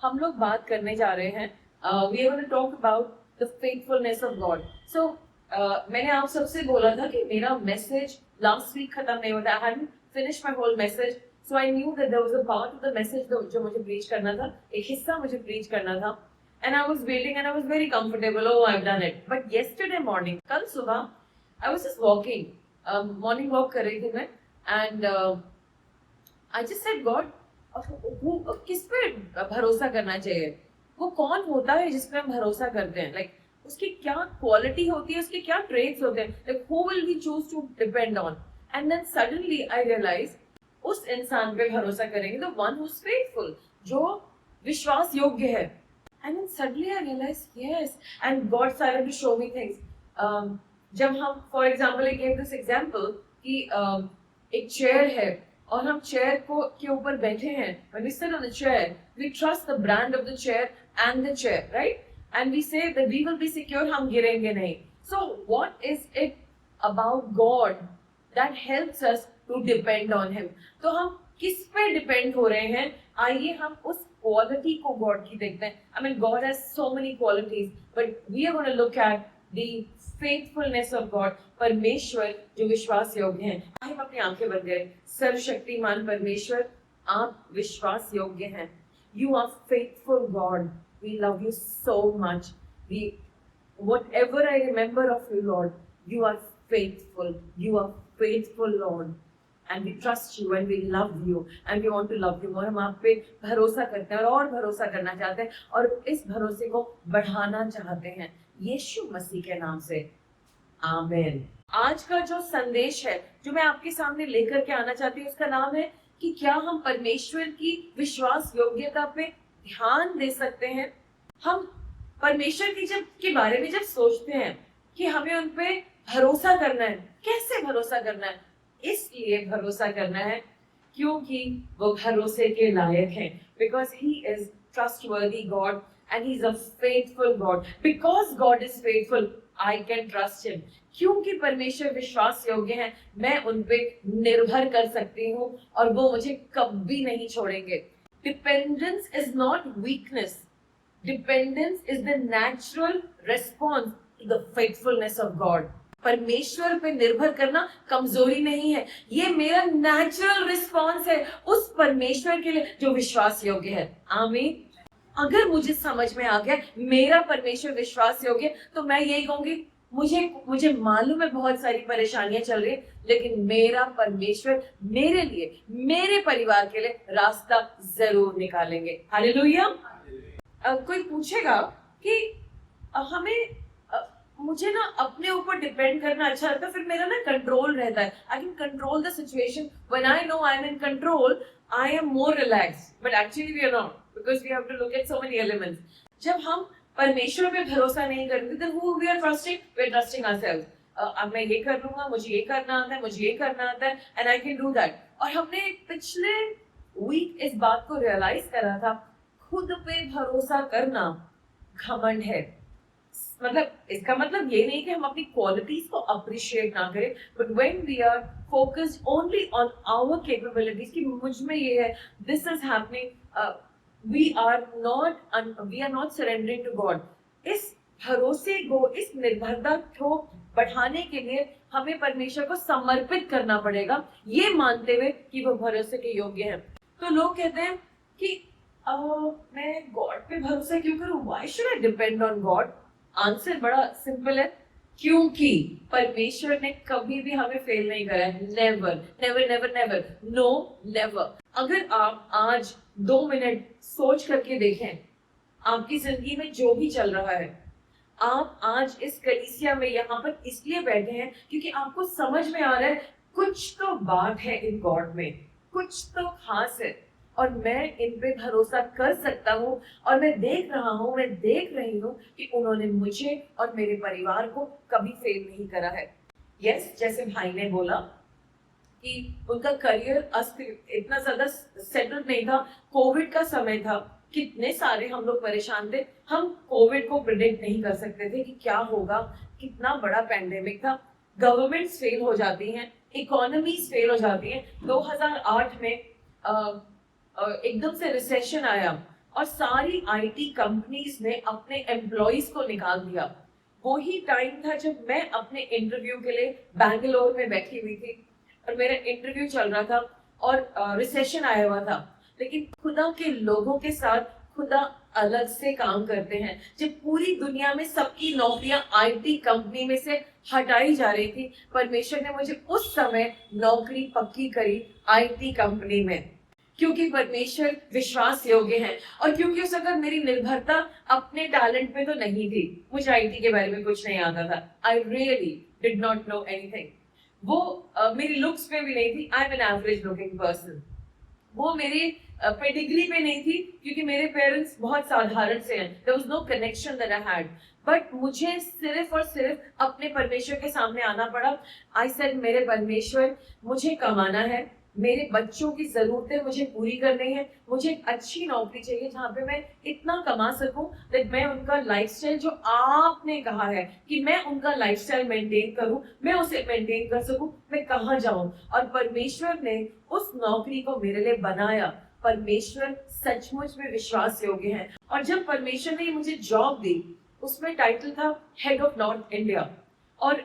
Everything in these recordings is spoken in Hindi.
हम लोग बात करने जा रहे हैं, we are gonna talk about the faithfulness of God. So मैंने आप सबसे बोला था कि मेरा मैसेज लास्ट वीक खत्म नहीं होता, I hadn't finish my whole message, so I knew that there was a part of the message जो मुझे प्रीच करना था, एक हिस्सा मुझे प्रीच करना था, and I was waiting and I was very comfortable, oh I have done it. But yesterday morning, कल सुबह, आई was just walking, morning walk कर रही थी मैं, and I just said God, वो किस पे भरोसा करना चाहिए, वो कौन होता है जिस पे हम भरोसा करते हैं, लाइक उसकी क्या क्वालिटी होती है, उसके क्या ट्रेट्स होते हैं, like who will we choose to depend on. And then suddenly I realise उस इंसान पे भरोसा करेंगे, the one who is faithful, जो विश्वास योग्य है। And then suddenly I realise yes, and God started to show me things। जब हम for example, I give this example कि एक चेयर है और हम चेयर को के ऊपर बैठे हैं, when we sit on the chair we trust the brand of the chair and the chair, right? And we say that we will be secure, हम गिरेंगे नहीं। So what is it about God that helps us to depend on him? तो हम किस पे डिपेंड हो रहे हैं? आइए हम उस क्वालिटी को गॉड की देखते हैं। I mean God has so many qualities, but we are going to look at the faithfulness of God, परमेश्वर जो विश्वास योग्य हैं। हम अपनी आंखें बंद करें। सर्वशक्तिमान परमेश्वर, आप विश्वास योग्य हैं। You are faithful God. We love you so much. Whatever I remember of you, Lord, you are faithful. You are faithful, Lord. And we trust you and we love you and we want to love you more. हम आप पे भरोसा करते हैं और भरोसा करना चाहते हैं और इस भरोसे को बढ़ाना चाहते हैं यीशु मसीह के नाम से, आमीन। आज का जो संदेश है जो मैं आपके सामने लेकर के आना चाहती हूँ, उसका नाम है कि क्या हम परमेश्वर की विश्वास योग्यता पे ध्यान दे सकते हैं। हम परमेश्वर की के बारे में जब सोचते हैं कि हमें उन पे भरोसा करना है, कैसे भरोसा करना है? इसलिए भरोसा करना है क्योंकि वो भरोसे के लायक हैं, because he is trustworthy God and he is a faithful God. Because God is faithful, I can trust him. क्योंकि परमेश्वर विश्वास योग्य हैं, मैं उन पे निर्भर कर सकती हूँ और वो मुझे कभी नहीं छोड़ेंगे। Dependence is not weakness, dependence is the natural response to the faithfulness of God. परमेश्वर पे निर्भर करना कमजोरी नहीं है, ये मेरा नेचुरल रिस्पॉन्स है उस परमेश्वर के लिए जो विश्वास योग्य है। आमीन। अगर मुझे समझ में आ गया मेरा परमेश्वर विश्वास योग्य, तो मैं यही कहूंगी, मुझे मालूम है बहुत सारी परेशानियां चल रही, लेकिन मेरा परमेश्वर मेरे लिए, मेरे परिवार के लिए रास्ता जरूर निकालेंगे। हालेलुया। कोई पूछेगा कि हमें मुझे ना अपने ऊपर डिपेंड करना अच्छा लगता है, फिर मेरा ना कंट्रोल रहता है, I can control the situation, when I know I am in control I am more relaxed, but actually we are not, because we have to look at so many elements. जब हम परमेश्वर पे भरोसा नहीं करते, then who we are trusting? We are trusting ourselves. अब मैं ये कर लूंगा, मुझे ये करना आता है, मुझे ये करना आता है, and I can do that. और हमने पिछले वीक इस बात को रियलाइज करा था, खुद पे भरोसा करना घमंड है। मतलब इसका मतलब ये नहीं कि हम अपनी क्वालिटीज को अप्रिशिएट ना करें, but when we are focused only on our capabilities कि मुझ में ये है, this is happening, we are not surrendering to God. इस भरोसे को, इस निर्भरता को बढ़ाने के लिए हमें परमेश्वर को समर्पित करना पड़ेगा, ये मानते हुए कि वो भरोसे के योग्य है। तो लोग कहते हैं कि मैं गॉड पे भरोसा क्यों करूं, why should I depend on God? Answer बड़ा सिंपल है, क्योंकि परमेश्वर ने कभी भी हमें फेल नहीं करा है। Never never never never, no never. अगर आप आज 2 मिनट सोच करके देखें आपकी जिंदगी में जो भी चल रहा है, आप आज इस कलीसिया में यहाँ पर इसलिए बैठे हैं क्योंकि आपको समझ में आ रहा है कुछ तो बात है इन गॉड में, कुछ तो खास है और मैं इन पे भरोसा कर सकता हूँ। और मैं देख रही हूँ कि उन्होंने मुझे और मेरे परिवार को कभी फेल नहीं करा है। यस, जैसे भाई ने बोला कि उनका करियर इतना ज्यादा सेटल्ड नहीं था, कोविड का समय था, कितने सारे हम लोग परेशान थे। हम कोविड को प्रिडिक्ट नहीं कर सकते थे कि क्या होगा, कितना बड़ा पैंडेमिक था, गवर्नमेंट्स फेल हो जाती हैं, इकोनॉमीज फेल हो जाती हैं। 2008 में एकदम से रिसेशन आया और सारी आईटी कंपनीज ने अपने एम्प्लॉइज को निकाल दिया। वही टाइम था जब मैं अपने इंटरव्यू के लिए बैंगलोर में बैठी हुई थी और मेरा इंटरव्यू चल रहा था और रिसेशन आया हुआ था। लेकिन खुदा के लोगों के साथ खुदा अलग से काम करते हैं। जब पूरी दुनिया में सबकी नौकरियां आईटी कंपनी में से हटाई जा रही थी, परमेश्वर ने मुझे उस समय नौकरी पक्की करी आईटी कंपनी में, क्योंकि परमेश्वर विश्वास योग्य है और क्योंकि उस वक्त मेरी निर्भरता अपने टैलेंट पे तो नहीं थी। मुझे आईटी के बारे में कुछ नहीं आता था। I really did not know anything. वो मेरी लुक्स पे भी नहीं थी। I am an average looking person. वो मेरे पेडिग्री पे नहीं थी, क्योंकि मेरे पेरेंट्स बहुत साधारण से हैं। There was no connection that I had. But मुझे सिर्फ और सिर्फ अपने परमेश्वर के सामने आना पड़ा। आई सेड, मेरे परमेश्वर, मुझे कमाना है, मेरे बच्चों की जरूरतें मुझे पूरी करनी है, मुझे एक अच्छी नौकरी चाहिए जहाँ पे मैं इतना कमा सकूं कि मैं उनका लाइफस्टाइल जो आपने कहा है कि मैं उनका लाइफस्टाइल मेंटेन करूं, मैं उसे मेंटेन कर सकूं। मैं कहाँ जाऊं? और परमेश्वर ने उस नौकरी को मेरे लिए बनाया। परमेश्वर सचमुच में विश्वास योग्य है। और जब परमेश्वर ने मुझे जॉब दी, उसमें टाइटल था हेड ऑफ नॉर्थ इंडिया। और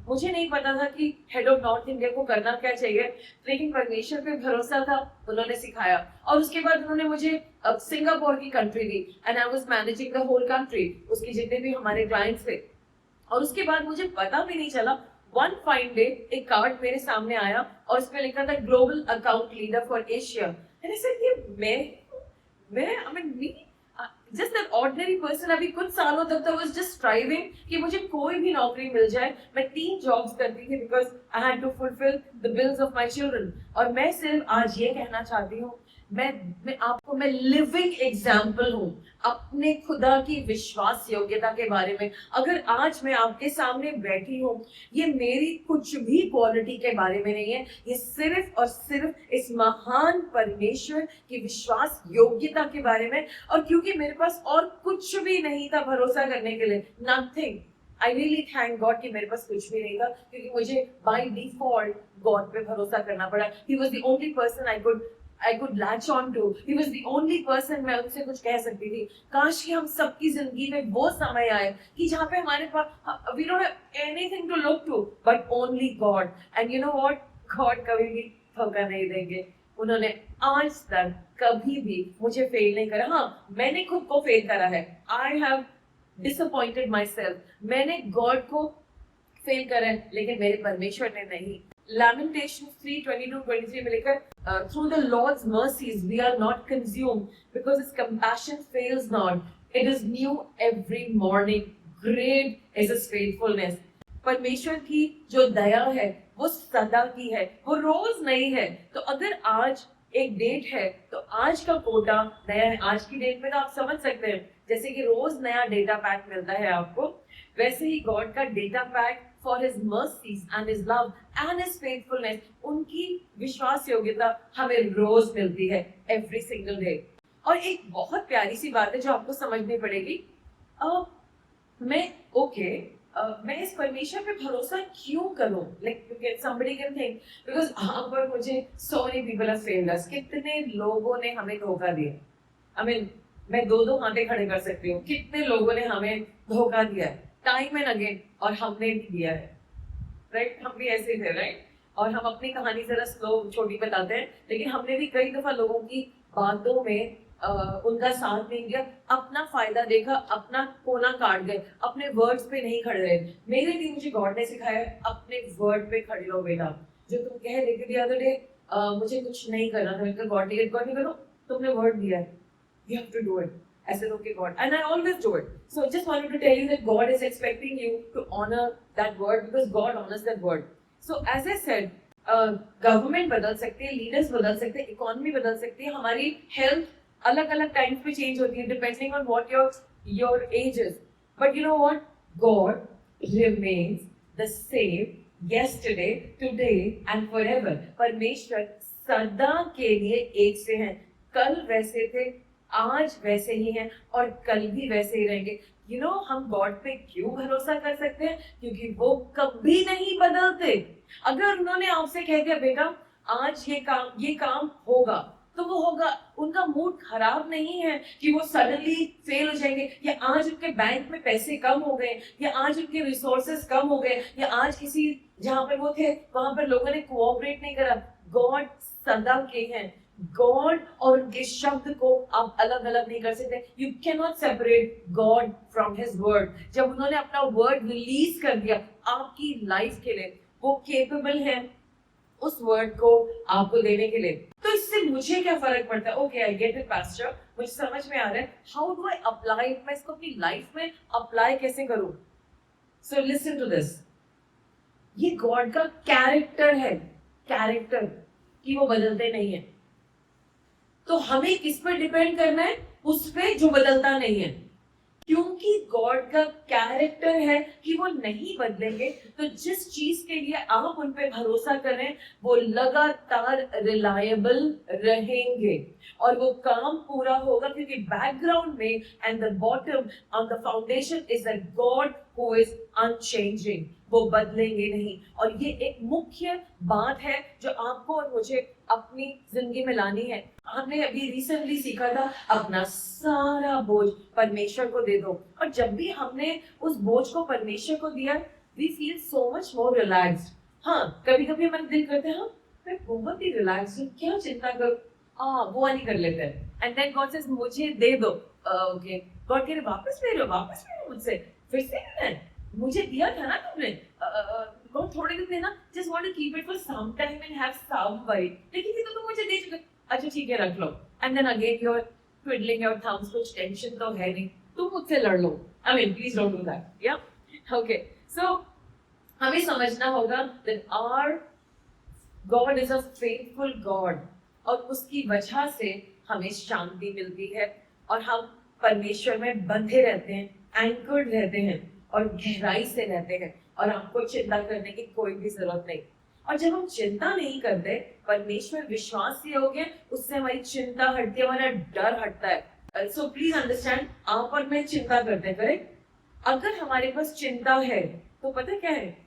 मुझे नहीं पता था कि हेड ऑफ नॉर्थ इंडिया को करना क्या चाहिए, लेकिन परमेश्वर पे भरोसा था, उन्होंने सिखाया। और उसके बाद उन्होंने मुझे सिंगापुर की कंट्री दी and I was managing the whole country, उसके जितने भी हमारे क्लाइंट्स थे। और उसके बाद मुझे पता भी नहीं चला, वन फाइन डे एक कार्ड मेरे सामने आया और उसमें लिखा था global account leader for Asia. मैंने सर ये मैं I mean me just an ordinary person. अभी कुछ सालों तक तो वाज जस्ट स्ट्राइविंग कि मुझे कोई भी नौकरी मिल जाए। मैं 3 जॉब्स करती थी because I had to fulfil the bills of my children. और मैं सिर्फ आज ये कहना चाहती हूँ, मैं लिविंग एग्जाम्पल हूँ अपने खुदा की विश्वास योग्यता के बारे में। अगर आज मैं आपके सामने बैठी हूँ, ये मेरी कुछ भी क्वालिटी के बारे में नहीं है, ये सिर्फ और सिर्फ इस महान परमेश्वर की विश्वास योग्यता के बारे में। और क्योंकि मेरे पास और कुछ भी नहीं था भरोसा करने के लिए, nothing, I really thank God कि मेरे पास कुछ भी नहीं था, क्योंकि मुझे बाय डिफॉल्ट गॉड पे भरोसा करना पड़ा। He was the only person I could latch on to. He was the only person मैं उनसे कुछ कह सकती थी। काश कि हम सबकी जिंदगी में वो समय आए कि जहाँ पे हमारे पास we don't have anything to look to but only God. And you know what? God कभी भी धोखा नहीं देंगे। उन्होंने आज तक कभी भी मुझे फेल नहीं करा। हाँ, मैंने खुद को फेल करा है। I have disappointed myself. मैंने God को फेल करा है, लेकिन मेरे परमेश्वर ने नहीं। Lamentations 3:22-23 में लिखा, through the Lord's mercies we are not consumed, because His compassion fails not. It is new every morning. Great is His faithfulness. परमेश्वर की जो दया है वो सदा की है, वो रोज नई है। तो अगर आज एक डेट है तो आज का कोटा नया है। आज की डेट में तो आप समझ सकते हैं, जैसे कि रोज नया डेटा पैक मिलता है आपको, वैसे ही गॉड का data pack for His mercies and His love and His faithfulness, उनकी विश्वास योग्यता हमें रोज मिलती है, every single day। और एक बहुत प्यारी सी बात है जो आपको समझनी पड़ेगी। मैं इस परमेश्वर पे भरोसा क्यों करूं? Like somebody can think because यहाँ पर मुझे so many people have failed us। कितने लोगों ने हमें धोखा दिया। I mean, मैं 2 हाथे खड़े कर सकती हूँ, कितने लोगों ने हमें धोखा दिया है टाइम एंड अगेन, और हमने भी दिया है, राइट? हम भी ऐसे थे, राइट? और हम अपनी कहानी जरा स्लो छोटी बताते हैं, लेकिन हमने भी कई दफा लोगों की बातों में उनका साथ नहीं दिया, अपना फायदा देखा, अपना कोना काट गए, अपने वर्ड्स पे नहीं खड़े रहे। मेरे लिए मुझे गॉड ने सिखाया, अपने वर्ड पे खड़े रहो बेटा। जो तुम कह रहे थे the other day, मुझे कुछ नहीं करना था, मैंने कहा गॉड ने करो, तुमने वर्ड दिया है, you have to do it. I said, okay, God. And I always do it. So I just wanted to tell you that God is expecting you to honor that word, because God honors that word. So as I said, government बदल सकते हैं, leaders बदल सकते हैं, economy बदल सकती है, हमारी health अलग अलग times पे change होती है depending on what your age is. But you know what? God remains the same yesterday, today and forever. परमेश्वर सदा के लिए एक से हैं। कल वैसे थे, आज वैसे ही हैं और कल भी वैसे ही रहेंगे। हम गॉड पे क्यों भरोसा कर सकते हैं? क्योंकि वो कभी नहीं बदलते। अगर उन्होंने आपसे कह दिया बेटा आज ये काम होगा, तो वो होगा, उनका मूड खराब नहीं है कि वो सडनली फेल हो जाएंगे, या आज उनके बैंक में पैसे कम हो गए, या आज उनके रिसोर्सेस कम हो गए, या आज किसी जहां पर वो थे वहां पर लोगों ने कोऑपरेट नहीं करा। गॉड सदा के हैं। गॉड और उनके शब्द को आप अलग अलग नहीं कर सकते। You can not separate God from his word. जब उन्होंने अपना वर्ड रिलीज कर दिया आपकी लाइफ के लिए, वो केपेबल है उस वर्ड को आपको देने के लिए। तो इससे मुझे क्या फर्क पड़ता है? Okay, I get it pastor, मुझे समझ में आ रहा है। How do I apply it? मैं इसको अपनी लाइफ में अप्लाई कैसे करूं? So listen to this. ये गॉड का कैरेक्टर है, कैरेक्टर कि वो बदलते नहीं है। तो हमें किस पर डिपेंड करना है? उस पे जो बदलता नहीं है, क्योंकि गॉड का कैरेक्टर है कि वो नहीं बदलेंगे। तो जिस चीज के लिए आप उन पे भरोसा करें वो लगातार रिलायबल रहेंगे और वो काम पूरा होगा, क्योंकि बैकग्राउंड में and the bottom on the foundation is a God who is unchanging. वो बदलेंगे नहीं। और ये एक मुख्य बात है जो आपको और मुझे अपनी जिंदगी में लानी है। हमने अभी रिसेंटली सीखा था, अपना सारा बोझ परमेश्वर को दे दो। और जब भी हमने उस बोझ को परमेश्वर को दिया, we feel so much more relaxed. हाँ, कभी कभी हमारा दिल करता है, हाँ मैं बहुत ही रिलैक्स हूँ, क्या चिंता करूँ, वो नहीं कर लेते हैं। एंड देन गॉड सेज मुझे दे दो। ओके, गॉड कह रहे वापस ले लो, वापस ले लो मुझसे, फिर से लेना, मुझे दिया था ना तुमने, गॉड थोड़े दिन देना, just want to keep it for some time and have some worry, लेकिन ये तो तुम मुझे दे चुके। अच्छा ठीक है, रख लो। And then again you are twiddling your thumbs, कुछ टेंशन तो है नहीं, तुम मुझसे लड़ लो। I mean please don't do that. या ओके, सो हमें समझना होगा that our God is a faithful God, और उसकी वजह से हमें शांति मिलती है और हम परमेश्वर में बंधे रहते हैं, एंकर्ड रहते हैं और गहराई से रहते हैं, और हमको चिंता करने की कोई भी जरूरत नहीं। और जब हम चिंता नहीं करते, परमेश्वर विश्वास से हो गया, उससे हमारी चिंता हटती है, हमारा डर हटता है। सो प्लीज अंडरस्टैंड, आप और मैं चिंता करते हैं, करेक्ट? अगर हमारे पास चिंता है तो पता क्या है,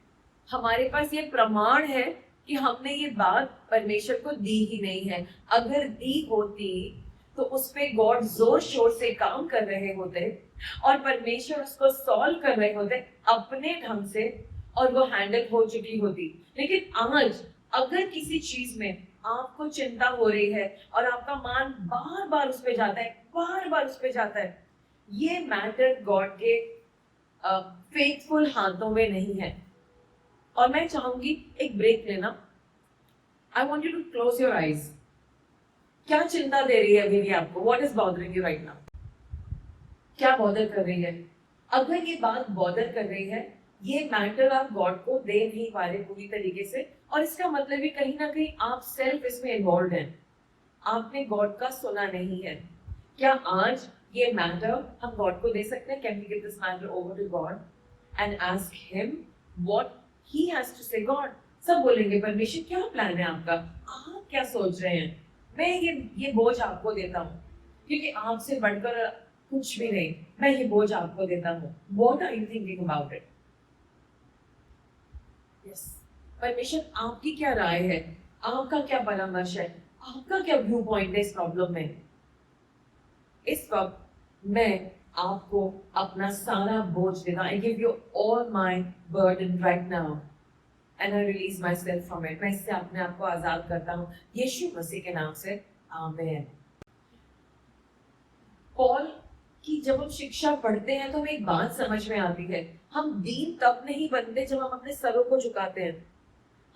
हमारे पास ये प्रमाण है कि हमने ये बात परमेश्वर को दी ही नहीं है। अगर दी होती तो उस पे गॉड जोर शोर से काम कर रहे होते और परमेश्वर उसको सॉल्व कर रहे होते अपने ढंग से, और वो हैंडल हो चुकी होती। लेकिन आज अगर किसी चीज में आपको चिंता हो रही है और आपका मान बार बार उस पे जाता है, बार बार उस पे जाता है, ये मैटर गॉड के फेथफुल हाथों में नहीं है। और मैं चाहूंगी एक ब्रेक लेना। I want you to close your eyes. क्या चिंता दे रही है अभी भी आपको? What is bothering you right now? क्या बॉदर कर रही है? अगर ये बात बॉदर कर रही है, ये मैटर आप गॉड को दे नहीं पा रहे पूरी तरीके से, और इसका मतलब भी कहीं ना कहीं आप सेल्फ इसमें इन्वॉल्व हैं, आपने गॉड का सुना नहीं है। क्या आज ये मैटर हम गॉड को दे सकते हैं? Can we give this matter over to God and ask him what He has to say, God, सब बोलेंगे परमेश्वर क्या प्लान है आपका, आप क्या सोच रहे हैं, मैं ये बोझ आपको देता हूँ, क्योंकि आपसे बढ़कर कुछ भी नहीं, मैं ये बोझ आपको देता हूँ। What are you thinking about it? Yes, परमेश्वर आपकी क्या राय है, आपका क्या परामर्श है, आपका क्या व्यू पॉइंट है इस प्रॉब्लम में? इस वक्त मैं आपको अपना सारा बोझ देना, I give you all my burden right now and I release myself from it। मैं इससे अपने आप को आजाद करता हूँ यीशु मसीह के नाम से, आमीन। पॉल की जब हम शिक्षा पढ़ते हैं तो हमें एक बात समझ में आती है, हम दीन तब नहीं बनते जब हम अपने सरों को झुकाते हैं,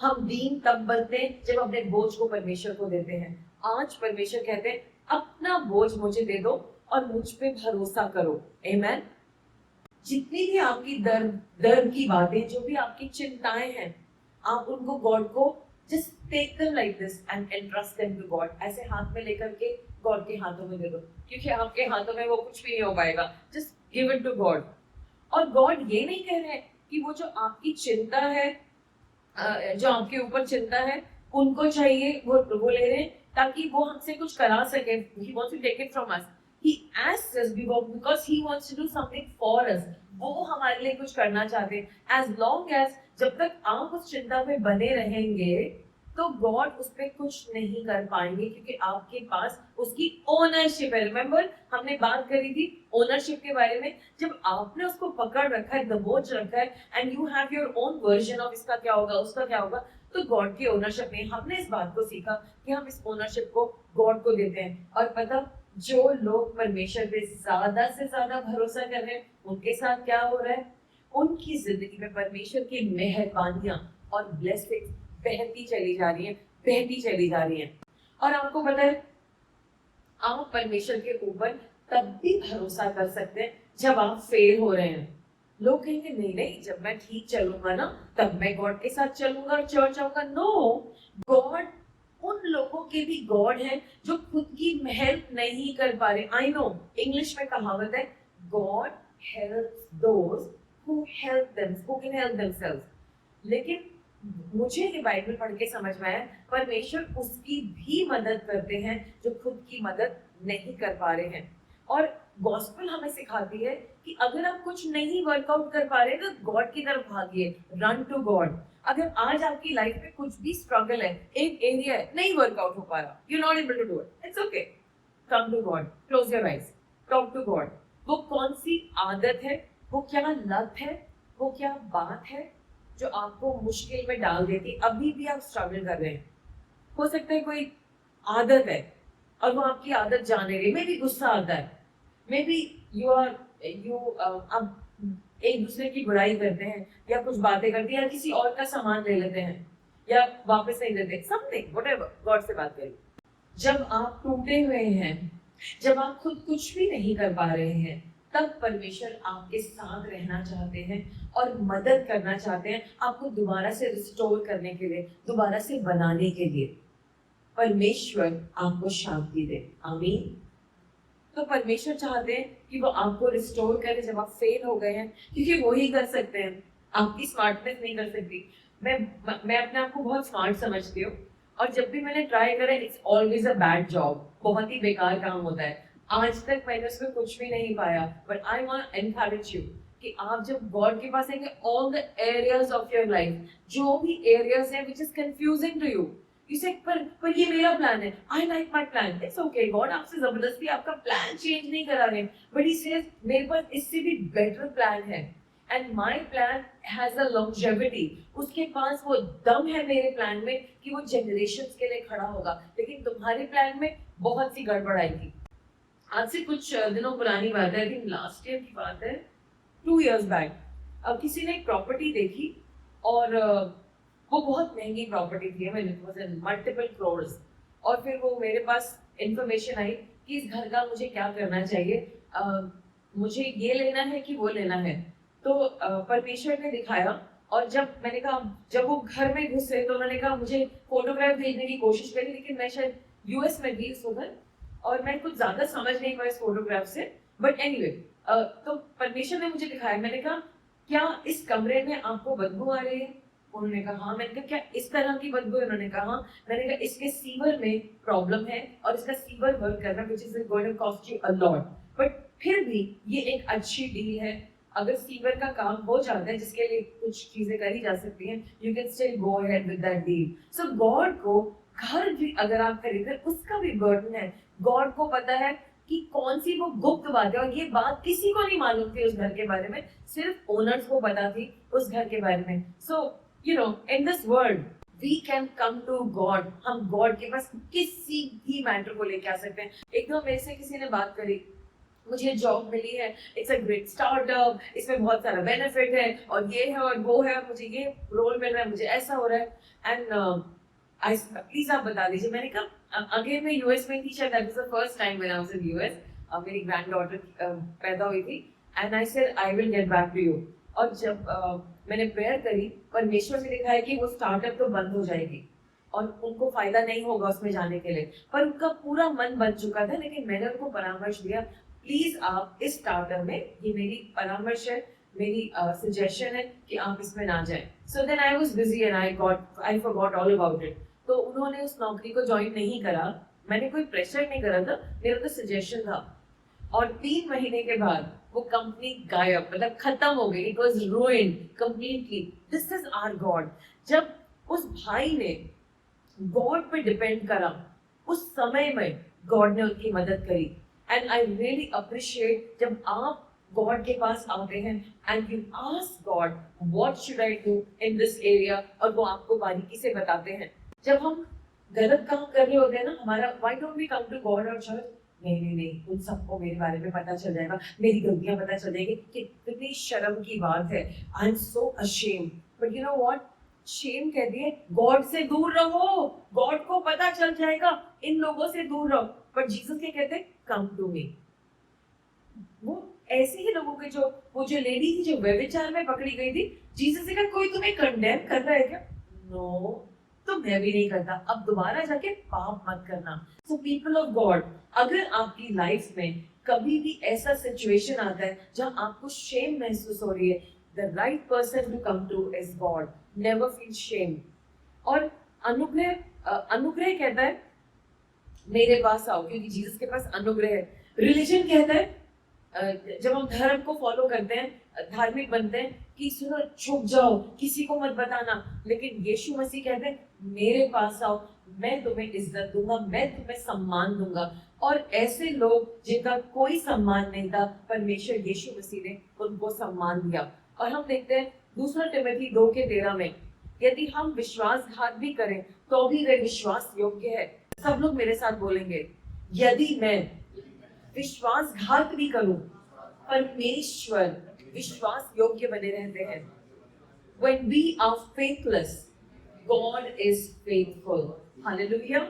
हम दीन तब बनते हैं जब अपने बोझ को परमेश्वर को देते हैं। आज परमेश्वर कहते हैं अपना बोझ मुझे दे दो और मुझ पे भरोसा करो। आमीन। जितनी भी आपकी दर्द की बातें, जो भी आपकी चिंताएं हैं, आप उनको गॉड को just take them like this and entrust them to God. ऐसे हाथ में लेकर के गॉड के हाथों में दे दो, क्योंकि आपके हाथों में वो कुछ भी नहीं हो पाएगा। Just give it to God. और गॉड ये नहीं कह रहे कि वो जो आपकी चिंता है, जो आपके ऊपर चिंता है, उनको चाहिए वो ले रहे हैं ताकि वो हमसे कुछ करा सके। He wants to take it from us. He asks us because he wants to do something for us. वो हमारे लिए कुछ करना चाहते हैं। As long as, जब तक आप उस चिंता में बने रहेंगे, तो गॉड उस पर कुछ नहीं कर पाएंगे क्योंकि आपके पास उसकी ओनरशिप है। रिमेम्बर हमने बात करी थी ओनरशिप के बारे में। जब आपने उसको पकड़ रखा है, दबोच रखा है, and you have your own version of इसका क्या होगा, उसका क्या होगा, तो गॉड की ओनरशिप में हमने इस बात को सीखा कि हम इस ओनरशिप को गॉड को देते हैं। और पता, जो लोग परमेश्वर पे ज्यादा से ज्यादा भरोसा कर रहे हैं उनके साथ क्या हो रहा है, उनकी जिंदगी में परमेश्वर की मेहरबानियां और ब्लेसिंग्स बहती चली जा रही हैं, बहती चली जा रही हैं। और आपको पता है, आप परमेश्वर के ऊपर तब भी भरोसा कर सकते हैं जब आप फेल हो रहे हैं। लोग कहेंगे नहीं नहीं, जब मैं ठीक चलूंगा ना तब मैं गॉड के साथ चलूंगा और चर्च आऊंगा। नो, गॉड उन लोगों के भी गॉड है जो खुद की हेल्प नहीं कर पा रहे। आई नो इंग्लिश में कहावत है, God helps those who help them, who can help themselves. लेकिन मुझे ये बाइबल पढ़ के समझ में आया, परमेश्वर उसकी भी मदद करते हैं जो खुद की मदद नहीं कर पा रहे हैं। और गॉस्पेल हमें सिखाती है कि अगर आप कुछ नहीं वर्कआउट कर पा रहे तो गॉड की तरफ भागिए, रन टू गॉड। अगर आज आपकी लाइफ में कुछ भी स्ट्रगल है, एक एरिया है नहीं वर्कआउट हो पा रहा, you not able to do it, it's okay, come to God, close your eyes, talk to God. वो कौन सी आदत है, वो क्या लत है, वो क्या बात है जो आपको मुश्किल में डाल देती, अभी भी आप स्ट्रगल कर रहे हैं। हो सकता है कोई आदत है और वो आपकी आदत जाने रही, मे भी गुस्सा आता है, मे बी यू अब एक दूसरे की बुराई करते हैं या कुछ बातें करते हैं या किसी और का सामान ले लेते हैं या वापस नहीं देते, समथिंग व्हाटएवर, गॉड से बात करिए। जब आप टूटे हुए हैं, जब आप खुद कुछ भी नहीं कर पा रहे हैं, तब परमेश्वर आपके साथ रहना चाहते हैं और मदद करना चाहते हैं आपको दोबारा से रिस्टोर करने के लिए, दोबारा से बनाने के लिए। परमेश्वर आपको शांति दे, आमीन। तो परमेश्वर चाहते हैं कि वो आपको रिस्टोर करे जब आप फेल हो गए हैं, क्योंकि वो ही कर सकते हैं, आपकी स्मार्टनेस नहीं कर सकती। मैं अपने आप को बहुत स्मार्ट समझती हूँ और जब भी मैंने ट्राई करा, it's always a bad job, बहुत ही बेकार काम होता है। आज तक मैंने उसमें कुछ भी नहीं पाया, but I want encourage you कि आप जब गॉड के पास आएंगे, all the areas of your life, जो भी एरियाज है which is confusing to you, इसे पर ये मेरा प्लान है, I like my plan, it's okay, God आपसे जबरदस्ती आपका प्लान चेंज नहीं करा रहे, बट ही सेज मेरे पास इससे भी बेटर प्लान है and my plan has a longevity. उसके पास वो दम है मेरे प्लान में कि वो जनरेशंस के लिए खड़ा होगा, लेकिन तुम्हारे प्लान में बहुत सी गड़बड़ आएगी। आज से कुछ दिनों पुरानी बात है, आई थिंक लास्ट ईयर की बात है, 2 years बैक। अब किसी ने एक प्रॉपर्टी देखी और वो बहुत महंगी प्रॉपर्टी थी, मल्टीपल क्रोर्स। और फिर वो मेरे पास इंफॉर्मेशन आई कि इस घर का मुझे क्या करना चाहिए, मुझे ये लेना है कि वो लेना है। तो परमेश्वर ने दिखाया, और जब मैंने कहा, जब वो घर में घुसे तो मैंने कहा मुझे फोटोग्राफ भेजने की कोशिश करी, लेकिन मैं शायद यूएस में थी उस वक्त और मैं कुछ ज्यादा समझ नहीं पाई इस फोटोग्राफ से, बट एनीवे तो परमेश्वर ने मुझे दिखाया। मैंने कहा क्या इस कमरे में आपको बदबू आ रही है? उन्होंने कहा हाँ। मैंने कहा क्या इस तरह की बदबू है? उन्होंने कहा हाँ। मैंने कहा इसके सीवर में प्रॉब्लम है और इसका सीवर वर्क करना which is going to cost you a lot, but फिर भी ये एक अच्छी डील है। अगर सीवर का काम हो जाता है, जिसके लिए कुछ चीजें करी जा सकती हैं, you can still go ahead with that deal. So God को घर भी अगर आप खरीदें, उसका भी बर्डन है। गॉड को पता है कि कौन सी वो गुप्त बात है, और ये बात किसी को नहीं मालूम थी उस घर के बारे में, सिर्फ ओनर्स को पता थी उस घर के बारे में। So you know, in this world we can come to God. हम गॉड के पास किसी भी मैटर को लेके आ सकते हैं। एक दो मेरे से किसी ने बात करी, मुझे जॉब मिली है, इट्स अ ग्रेट स्टार्टअप, इसमें बहुत सारा बेनिफिट है और ये है और वो है, मुझे ये रोल मिल रहा है, मुझे ऐसा हो रहा है, एंड प्लीज आप बता दीजिए। मैंने कहा अगेन मैं यूएस में थी, शायद that was the first time when I was in US, मेरी ग्रैंडडॉटर पैदा हुई थी, and I said I will get back to you. और जब मैंने प्रेयर करी, परमेश्वर ने लिखा है कि वो स्टार्टअप तो बंद हो जाएगी और उनको फायदा नहीं होगा उसमें जाने के लिए, पर उनका पूरा मन बन चुका था। लेकिन मैंने उनको परामर्श दिया, प्लीज आप इस स्टार्टअप में, ये मेरी परामर्श है, मेरी सजेशन है कि आप इसमें ना जाएं। So then I was busy and I forgot all about it. तो उन्होंने उस नौकरी को ज्वाइन नहीं करा, मैंने कोई प्रेशर नहीं करा था, मेरा तो सजेशन था। और 3 महीने के बाद वो कंपनी गायब, मतलब खत्म हो गई, it was ruined completely. This is our God. जब उस भाई ने गॉड पे डिपेंड करा, उस समय में गॉड ने उनकी मदद करी। एंड आई रियली अप्रिशिएट जब आप गॉड के पास आते हैं and you ask God what should I do in this area, और वो आपको बारीकी से बताते हैं। जब हम गलत काम कर रहे होते हैं ना, हमारा why don't we come to God और चर्च, नहीं नहीं नहीं, उन सबको मेरे बारे में पता चल जाएगा, मेरी गलतियां पता चल जाएगी, कितनी शर्म की बात है, I am so ashamed. But you know what, shame कहती है गॉड से दूर रहो, गॉड को पता चल जाएगा, इन लोगों से दूर रहो। बट जीसस क्या कहते हैं, कम टू मी। वो ऐसे ही लोगों के वो जो लेडी थी जो व्यभिचार में पकड़ी गई थी, जीसस ने कहा कोई तुम्हें कंडेम कर रहा है क्या? नो, तो मैं भी नहीं करता, अब दोबारा जाके पाप मत करना। सो पीपल ऑफ गॉड, अगर आपकी लाइफ में कभी भी ऐसा सिचुएशन आता है जहां आपको शेम महसूस हो रही है, the right person to come to is God. Never feel shame. और अनुग्रह कहता है मेरे पास आओ, क्योंकि जीसस के पास अनुग्रह है। रिलीजन कहता है जब हम धर्म को फॉलो करते हैं, धार्मिक बनते हैं कि सुनो छुप जाओ, किसी को मत बताना। लेकिन यीशु मसीह कहते हैं मेरे पास आओ, मैं तुम्हें इज्जत दूंगा, मैं तुम्हें सम्मान दूंगा। और ऐसे लोग जिनका कोई सम्मान नहीं था, परमेश्वर यीशु मसीह ने उनको सम्मान दिया। और हम देखते हैं दूसरा तिमोथी 2:13 में, यदि हम विश्वासघात भी करें तो भी वे विश्वास योग्य है। सब लोग मेरे साथ बोलेंगे, यदि मैं विश्वासघात भी करूं, परमेश्वर विश्वास योग्य बने रहते हैं। When we are faithless, God is faithful. Hallelujah.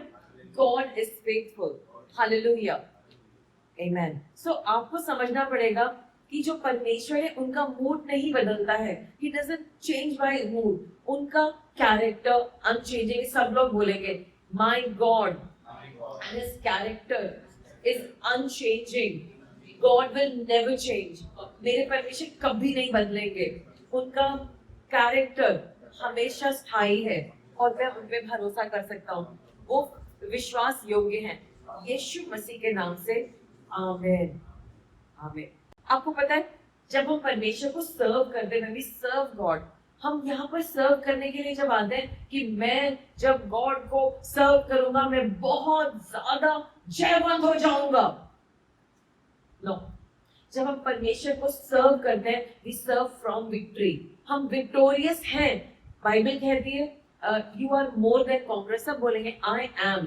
God is faithful. Hallelujah. Amen. So आपको समझना पड़ेगा कि जो परमेश्वर है उनका मूड नहीं बदलता है। He doesn't change by mood. उनका कैरेक्टर अनचेंजिंग। सब लोग बोलेंगे My God and His character is unchanging. God will never change. मेरे परमेश्वर कभी नहीं बदलेंगे, उनका कैरेक्टर हमेशा स्थायी है और मैं उन पे भरोसा कर सकता हूँ। वो विश्वास योग्य हैं। यीशु मसीह के नाम से आमीन, आमीन। आपको पता है जब हम परमेश्वर को सर्व करते हैं, वी सर्व गॉड, हम यहाँ पर सर्व करने के लिए जब आते हैं कि मैं जब गॉड को सर्व करूंगा मैं बहुत ज्यादा जयवंत हो जाऊंगा। नो, जब हम परमेश्वर को सर्व करते हैं वी सर्व फ्रॉम विक्ट्री, हम विक्टोरियस हैं। बाइबल कहती है you are more than conqueror. सब बोलेंगे I am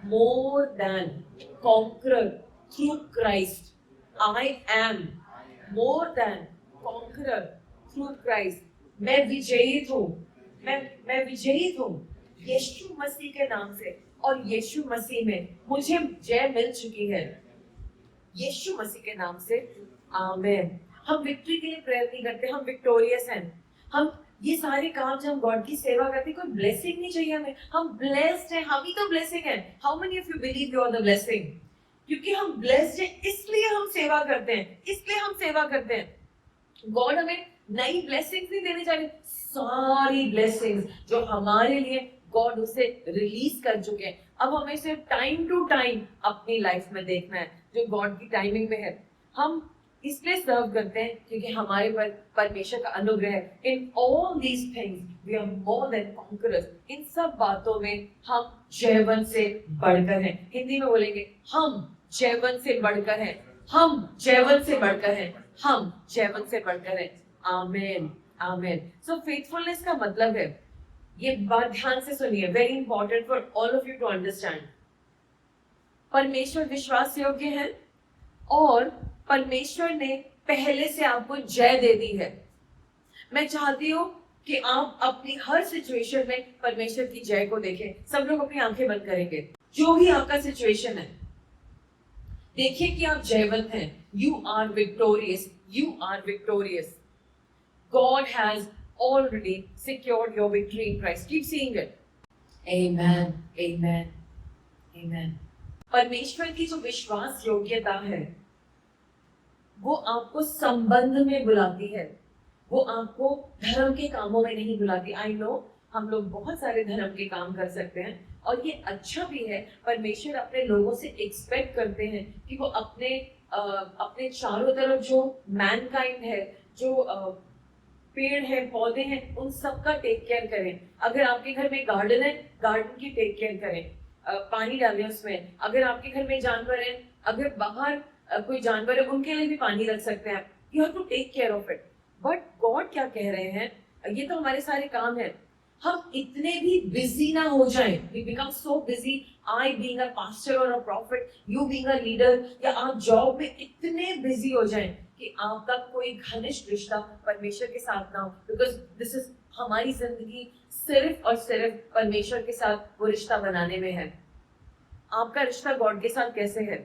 more than conqueror through Christ. I am more than conqueror through Christ. मैं विजयित हूँ, मैं विजयित हूँ यीशु मसीह के नाम से, और यीशु मसीह में मुझे जय मिल चुकी है यीशु मसीह के नाम से। आमीन। हम विक्ट्री के लिए प्रेयर नहीं करते, हम विक्टोरियस हैं। हम ये सारे काम जब हम गॉड की सेवा करते हैं, कोई ब्लेसिंग नहीं चाहिए हमें, हम ब्लेस्ड हैं, हम ही तो ब्लेसिंग हैं। How many of you believe you are the blessing? क्योंकि हम ब्लेस्ड हैं इसलिए हम सेवा करते हैं, इसलिए हम सेवा करते हैं। गॉड हमें नई ब्लेसिंग्स नहीं देने चाहिए, सारी ब्लेसिंग्स जो हमारे लिए गॉड उसे रिलीज कर चुके हैं। अब हमें सिर्फ टाइम टू टाइम अपनी लाइफ में देखना है जो गॉड की टाइमिंग में है। हम इसलिए सर्व करते हैं क्योंकि हमारे पर परमेश्वर का अनुग्रह है। In all these things we are more than conquerors. इन सब बातों में हम जयवंत से बढ़कर हैं। हिंदी में बोलेंगे हम जयवंत से बढ़कर हैं, हम जयवंत से बढ़कर हैं, हम जयवंत से बढ़कर हैं। आमीन, आमीन। सो फेथफुलनेस का मतलब है, ये बात ध्यान से सुनिए, very important for all of you to understand. परमेश्वर विश्वास योग्य है और परमेश्वर ने पहले से आपको जय दे दी है। मैं चाहती हूँ कि आप अपनी हर सिचुएशन में परमेश्वर की जय को देखें। सब लोग अपनी आंखें बंद करेंगे। जो भी आपका सिचुएशन है, देखिए कि आप जयवंत हैं। You are victorious, you are victorious. God has already secured your victory in Christ. Keep seeing it. Amen, amen, amen. परमेश्वर की जो विश्वास योग्यता है वो आपको संबंध में बुलाती है, वो आपको धर्म के कामों में नहीं बुलाती। आई नो हम लोग बहुत सारे धर्म के काम कर सकते हैं और ये अच्छा भी है। परमेश्वर अपने लोगों से एक्सपेक्ट करते हैं कि वो अपने चारों तरफ जो मैनकाइंड है, जो पेड़ है, पौधे हैं, उन सबका टेक केयर करें। अगर आपके घर में गार्डन है, गार्डन की टेक केयर करें, पानी डालें उसमें। अगर आपके घर में जानवर है, अगर बाहर कोई जानवर है, उनके लिए भी पानी रख सकते हैं। You have to take care of it. But God क्या कह रहे हैं, ये तो हमारे सारे काम है, हम इतने भी बिजी ना हो जाएं, we become so busy, I being a pastor or a prophet, you being a leader, या आप जॉब में इतने बिजी हो जाएं कि आपका कोई घनिष्ठ रिश्ता परमेश्वर के साथ ना हो। बिकॉज दिस इज, हमारी जिंदगी सिर्फ और सिर्फ परमेश्वर के साथ वो रिश्ता बनाने में है। आपका रिश्ता गॉड के साथ कैसे है?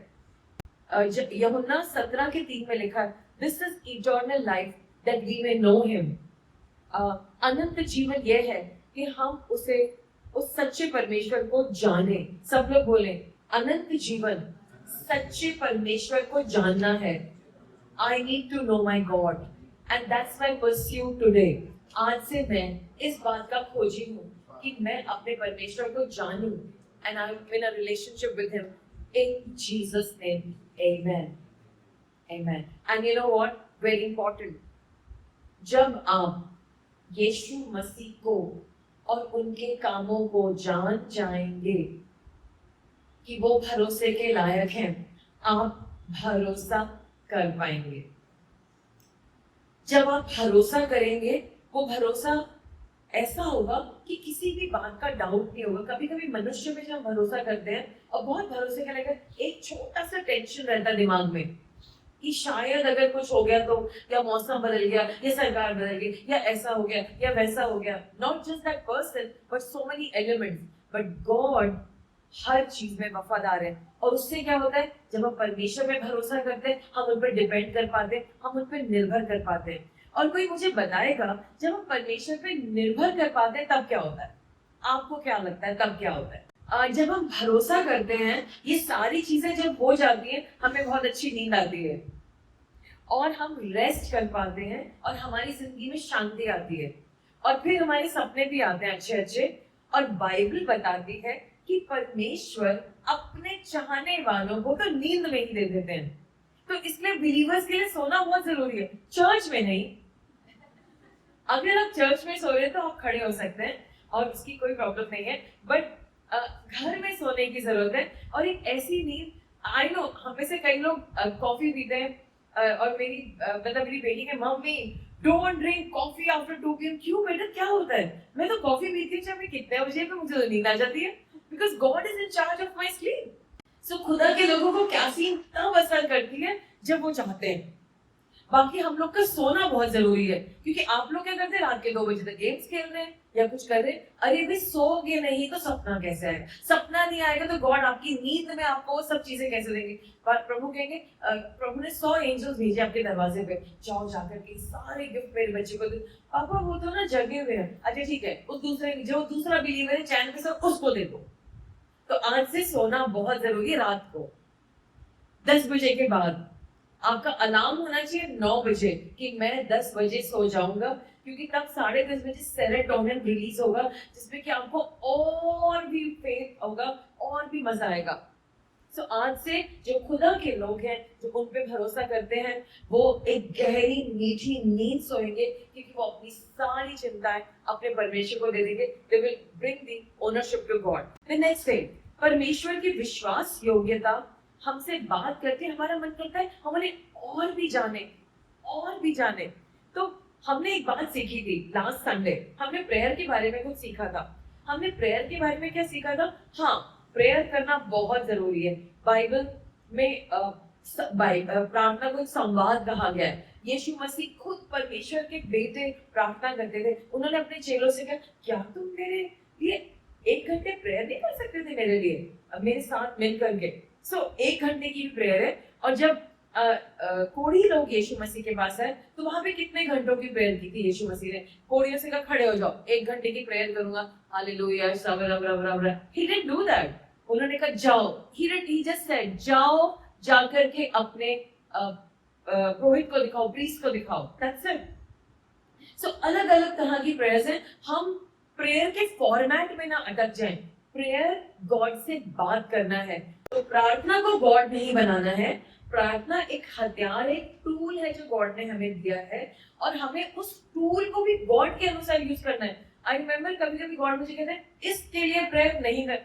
यूहन्ना 17:3 में लिखा है, this is eternal life that we may know him. अनंत जीवन यह है कि हम उसे, उस सच्चे परमेश्वर को जाने। सब लोग बोले, अनंत जीवन सच्चे परमेश्वर को जानना है। I need to know my God, and that's my pursuit today. आज से मैं इस बात का खोजी हूँ कि मैं अपने परमेश्वर को जानूं, and I'm in a relationship with Him. In Jesus' name, Amen. Amen. And you know what? Very important. जब आप यीशु मसीह को और उनके कामों को जान जाएंगे कि वो भरोसे के लायक हैं, आप भरोसा कर पाएंगे। जब आप भरोसा करेंगे, वो भरोसा ऐसा होगा कि किसी भी बात का डाउट नहीं होगा। कभी कभी मनुष्य में जब भरोसा करते हैं और बहुत भरोसे करने का एक छोटा सा टेंशन रहता है दिमाग में कि शायद अगर कुछ हो गया तो, या मौसम बदल गया, या सरकार बदल गई, या ऐसा हो गया, या वैसा हो गया। Not just that person but so many elements. But God हर चीज में वफादार है। और उससे क्या होता है, जब हम परमेश्वर में भरोसा करते हैं, हम उन पर डिपेंड कर पाते हैं, हम उन पर निर्भर कर पाते हैं। और कोई मुझे बताएगा, जब हम परमेश्वर पे निर्भर कर पाते हैं तब क्या होता है? आपको क्या लगता है तब क्या होता है? जब हम भरोसा करते हैं, ये सारी चीजें जब हो जाती हैं, हमें बहुत अच्छी नींद आती है और हम रेस्ट कर पाते हैं और हमारी जिंदगी में शांति आती है और फिर हमारे सपने भी आते हैं अच्छे अच्छे। और बाइबल बताती है कि परमेश्वर अपने चाहने वालों को तो नींद में ही दे देते हैं। तो इसलिए बिलीवर्स के लिए सोना बहुत जरूरी है, चर्च में नहीं। अगर आप चर्च में सो रहे तो आप खड़े हो सकते हैं और उसकी कोई प्रॉब्लम नहीं है, बट घर में सोने की जरूरत है। और एक ऐसी नींद, आई नो हम में से कई लोग कॉफी पीते हैं, और मेरी बेटी के mummy don't drink coffee after 2 PM। क्यों बेटा, क्या होता है? मैं तो कॉफी पीती हूँ चाहे कितने बजे पे, मुझे तो नींद आ जाती है, because God is in charge of my sleep. So खुदा के लोगों को कैफीन तब असर करती है जब वो चाहते हैं। बाकी हम लोग का सोना बहुत जरूरी है, क्योंकि आप लोग क्या करते हैं, रात के 2 बजे तक गेम्स खेल रहे हैं या कुछ कर रहे हैं। अरे भाई, सोओगे नहीं तो सपना कैसे आएगा? सपना नहीं आएगा तो गॉड आपकी नींद में आपको सब चीजें कैसे देंगे? प्रभु कहेंगे, प्रभु ने 100 एंजल्स भेजे आपके दरवाजे पे, जाओ जाकर के सारे गिफ्ट मेरे बच्चे को दे। पापा वो तो ना जगे हुए हैं। अच्छा ठीक है, उस दूसरे जो दूसरा बिलीवर है चैन के साथ, उसको दे दो। तो आज से सोना बहुत जरूरी है। रात को 10 बजे के बाद आपका अलार्म होना चाहिए 9 बजे कि मैं 10 बजे सो जाऊंगा, क्योंकि तब 10:30 बजे सेरोटोनिन रिलीज होगा, जिसमें कि आपको और भी फेथ होगा और भी मजा आएगा। सो आज से जो खुदा के लोग हैं, जो उन पे भरोसा करते हैं, वो एक गहरी मीठी नींद सोएंगे, क्योंकि वो अपनी सारी चिंताएं अपने परमेश्वर को दे देंगे। They will bring the ownership to God. The next thing, परमेश्वर की विश्वास योग्यता हमसे बात करके हमारा मन करता है हम उन्हें और भी जाने। तो हमने एक बात सीखी थी लास्ट संडे, हमने प्रेयर के बारे में कुछ सीखा था। हमने प्रेयर के बारे में क्या सीखा था? हाँ, प्रेयर करना बहुत जरूरी है। बाइबल में प्रार्थना को एक संवाद कहा गया है। यीशु मसीह खुद परमेश्वर के बेटे प्रार्थना करते थे। उन्होंने अपने चेलों से कहा, क्या तुम मेरे लिए 1 घंटे प्रेयर नहीं कर सकते थे मेरे लिए, अब मेरे साथ मिल करके? 1 घंटे की प्रेयर है। और जब कोढ़ी लोग यीशु मसीह के पास है, तो वहां पे कितने घंटों की प्रेयर की थी यीशु मसीह ने? कोढ़ियों से कहा, खड़े हो जाओ, 1 घंटे की प्रेयर करूंगा, hallelujah, he didn't do that। उन्होंने कहा जाओ, he just said जाओ, जाकर के अपने पुरोहित को दिखाओ, प्रीस्ट को दिखाओ, that's it। अलग अलग तरह की प्रेयर्स हैं। हम प्रेयर के फॉर्मेट में ना अटक जाएं। प्रेयर गॉड से बात करना है। तो प्रार्थना को गॉड नहीं बनाना है, प्रार्थना एक हथियार, एक टूल है जो गॉड ने हमें दिया है, और हमें उस टूल को भी गॉड के अनुसार यूज करना है। आई रिमेम्बर कभी कभी गॉड मुझे कहते हैं इसके लिए प्रेयर नहीं कर,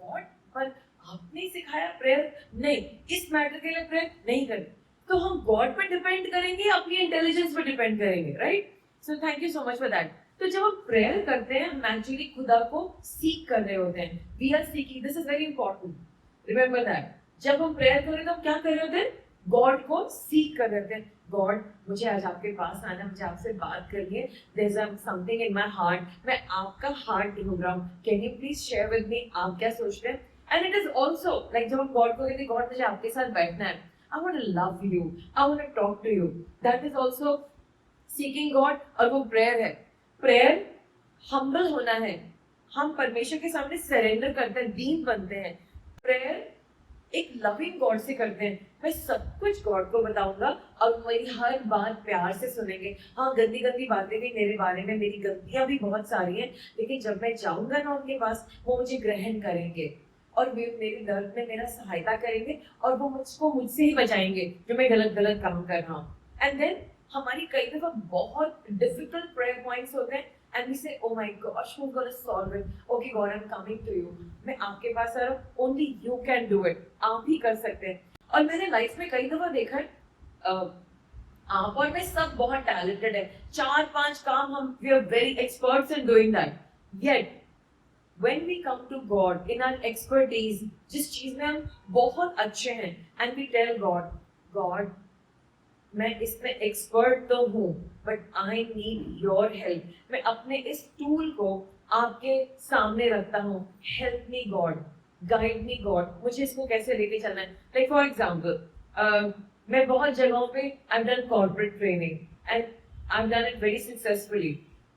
गॉड पर आपने सिखाया प्रेयर नहीं, इस मैटर के लिए प्रेयर नहीं करनी, तो हम गॉड पे डिपेंड करेंगे, अपनी इंटेलिजेंस पे डिपेंड करेंगे, right? So thank you so much for that. तो जब हम प्रेयर करते हैं, हम एक्चुअली खुदा को सीख कर रहे होते हैं। We are seeking, this is very important, remember that. जब हम प्रेयर कर रहे हैं तो हम क्या कर रहे होते हैं? गॉड को सीख कर रहे होते हैं। गॉड, मुझे आज आपके पास आना, मुझे आपसे बात करनी है, there is something in my heart, मैं आपका हार्ट ढूंढ रहा हूँ, can you please share with me, आप क्या सोचते हैं? And it is also like जब हम गॉड को कहते हैं गॉड मुझे आपके साथ बैठना है, I want to love you, I want to talk to you, that is also seeking God. और वो प्रेयर है। प्रेयर हम्बल होना है, हम परमेश्वर के सामने सरेंडर करते हैं, दीन बनते हैं। प्रेयर एक लविंग गॉड से करते हैं, मैं सब कुछ गॉड को बताऊंगा और मेरी हर बात प्यार से सुनेंगे। हाँ, गंदी गंदी बातें भी मेरे बारे में, मेरी गलतियां भी बहुत सारी हैं, लेकिन जब मैं जाऊंगा ना उनके पास, वो मुझे ग्रहण करेंगे और वे मेरे दर्द में मेरा सहायता करेंगे और वो मुझको मुझसे ही बचाएंगे जो मैं गलत गलत काम कर रहा हूँ। एंड देन हमारी कई दफा बहुत डिफिकल्ट प्रेयर पॉइंट्स होते हैं and we say, oh my gosh, who's going to solve it? Okay God, I'm coming to you, मैं आपके पास आ रहा हूँ, only you can do it, आप ही कर सकते हैं। और मैंने लाइफ में कई दफा देखा है, आप और मैं सब बहुत टैलेंटेड है, 4-5 काम हम we are very experts in doing that, yet when we come to God in our expertise, जिस चीज में हम बहुत अच्छे हैं, and we tell God, God, मैं इसमें एक्सपर्ट तो हूँ, but I need your help, मैं अपने इस टूल को आपके सामने रखता हूँ, help me God, guide me God, मुझे इसको कैसे लेके चलना है। लाइक फॉर एग्जाम्पल, मैं बहुत जगहों पे I done corporate training and I done it very successfully,